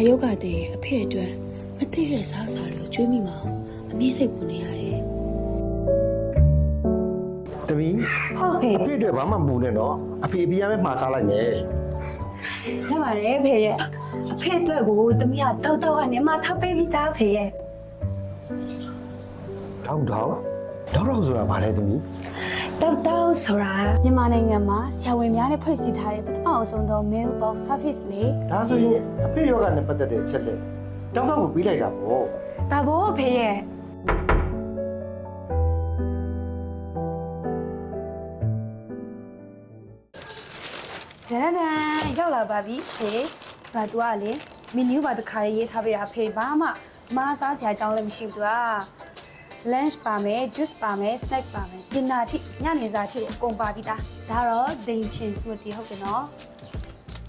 ယောဂတဲ့အဖေအတွက်မသိတဲ့စားစာတွေကိုကျွေးမိမအောင်အမေစိတ်ပူနေရတယ် တမီး ဟုတ်ဖေ အဖေအတွက်ဘာမှမပူနဲ့နော်အဖေအပြားပဲမှာစားလိုက်မယ် ရပါတယ်ဖေရဲ့အဖေအတွက်ကိုတမီးကတောက်ကနေမှထားပေးပြီးသားဖေရဲ့ တောက်ဆိုတာဘာလဲတမီး တောက်ဆိုတာမြန်မာနိုင်ငံမှာဆရာဝန်များနဲ့ဖွဲ့စည်းထားတဲ့ပထမအဆုံးသော mail box service လေ ဒါဆိုရင်အဖေယောဂနဲ့ပတ်သက်တဲ့အချက်လက်တောက်ကိုပြီးလိုက်တာပေါ့ ဒါဘောဖေရဲ့ဒန်ရောက်လာပါပြီဖေဒါသူကလေမီနူးပါတခါရေးထားပေးတာဖေဘာမှမစားစရာအကြောင်းလည်းမရှိဘူးသူက lunch ပါမယ် juice ပါမယ် snack ပါမယ် dinner ထိညနေစာထိကိုအကုန်ပါပြီးသားဒါတော့ဒိန်ချင်း smoothie ဟုတ်တယ်နော်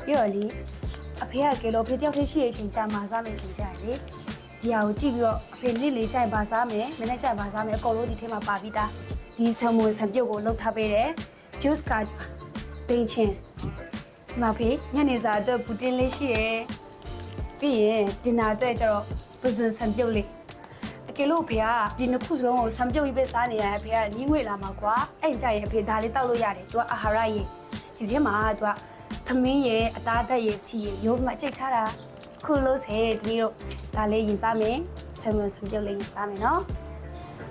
ပြီးတော့လေအဖေကကဲလို့ဖေတယောက်တည်းရှိတဲ့အချိန်ကြာမှာစားမယ်ဆိုကြတယ်လေဒီဟာကိုကြည့်ပြီးတော့အဖေနေ့လေးကြိုက်ပါစားမယ်မနေ့ကြိုက်ပါစားမယ်အကုန်လုံးဒီထဲမှာပါပြီးသားဒီဆမ်မွန်ဆန်ပြုတ်ကိုလှုပ်ထားပေးတယ် juice ကဒိန်ချင်းမဖေညနေစာအတွက်ဘူတင်လေးရှိရယ်ပြီးရင် dinner အတွက်ကျတော့ပဇွန်ဆန်ပြုတ်လေးအကယ်လို့ဖေကဒီနှစ်ခုစလုံးကိုဆံပြုတ်ပြီးပဲစားနေရအဖေကညီးငွေလာမှာကွာအဲ့ကြရင်အဖေဒါလေးတောက်လို့ရတယ်သူကအာဟာရရေဒီထဲမှာသူကသမင်းရေအသားဓာတ်ရေစီရေရိုးမှကြိတ်ထားတာခုလို့စေဒီတို့ဒါလေးရင်စားမယ်ဆံမဆံပြုတ်လေးရင်စားမယ်နော်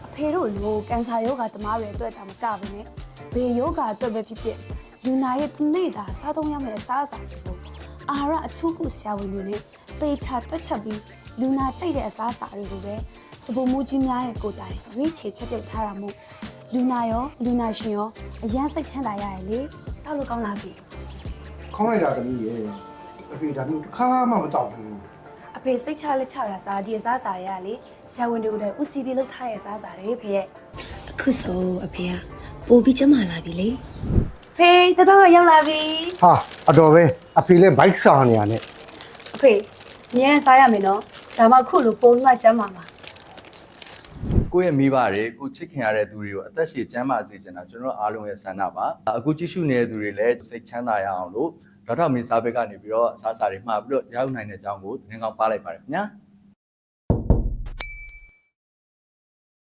အဖေတို့လိုကန်ဆာယောဂတမားတွေအတွက်ဒါမကဘဲနဲ့ဘေယောဂအတွက်ပဲဖြစ်ဖြစ်လူနာရဲ့နေတာစားသုံးရမယ့်အစားအစာတွေကိုအာဟာရအထူးကုဆရာဝန်တွေနဲ့သေချာတွက်ချက်ပြီးလူနာကြိုက်တဲ့အစားအစာတွေကိုပဲစပူမူကြီးများရဲ့ကိုယ်တိုင်ရွေးချယ်ချက်ပြုတ်ထားတာမို့လူနာရောလူနာရှင်ရောအရန်စိတ်ချမ်းသာရရလေတောက်လို့ကောင်းလာပြီ ခေါင်းလိုက်တာတမီးရေအဖေဒါမျိုးတစ်ခါမှမတောက်ဘူး အဖေစိတ်ချလက်ချတာစားဒီအစားအစာတွေကလေဆရာဝန်တွေကိုလည်းဦးစီးပြီးလုပ်ထားတဲ့အစားအစာတွေဖေရဲ့ အခုဆိုအဖေကပိုပြီးကျမလာပြီလေ ဖေတတော်ရောက်လာပြီ ဟာအတော်ပဲအဖေလည်းဘိုက်စားနေရနဲ့ အဖေအများနဲ့စားရမယ်နော်ဒါမှခုလိုပုံမှန်ကျမ်းပါမှာ ကိုယ့်ရဲ့မိဘတွေကိုချစ်ခင်ရတဲ့သူတွေကိုအသက်ရှည်ကျန်းမာစေချင်တာကျွန်တော်အားလုံးရဲ့ဆန္ဒပါအခုကြည့်ရှုနေတဲ့သူတွေလည်းစိတ်ချမ်းသာရအောင်လို့ဒေါက်တာမင်းစားဘက်ကနေပြီးတော့အစားအစာတွေမှာပြီးတော့ရောက်နိုင်တဲ့အကြောင်းကိုသင်ကောင်းပါလိုက်ပါတယ်ခင်ဗျာ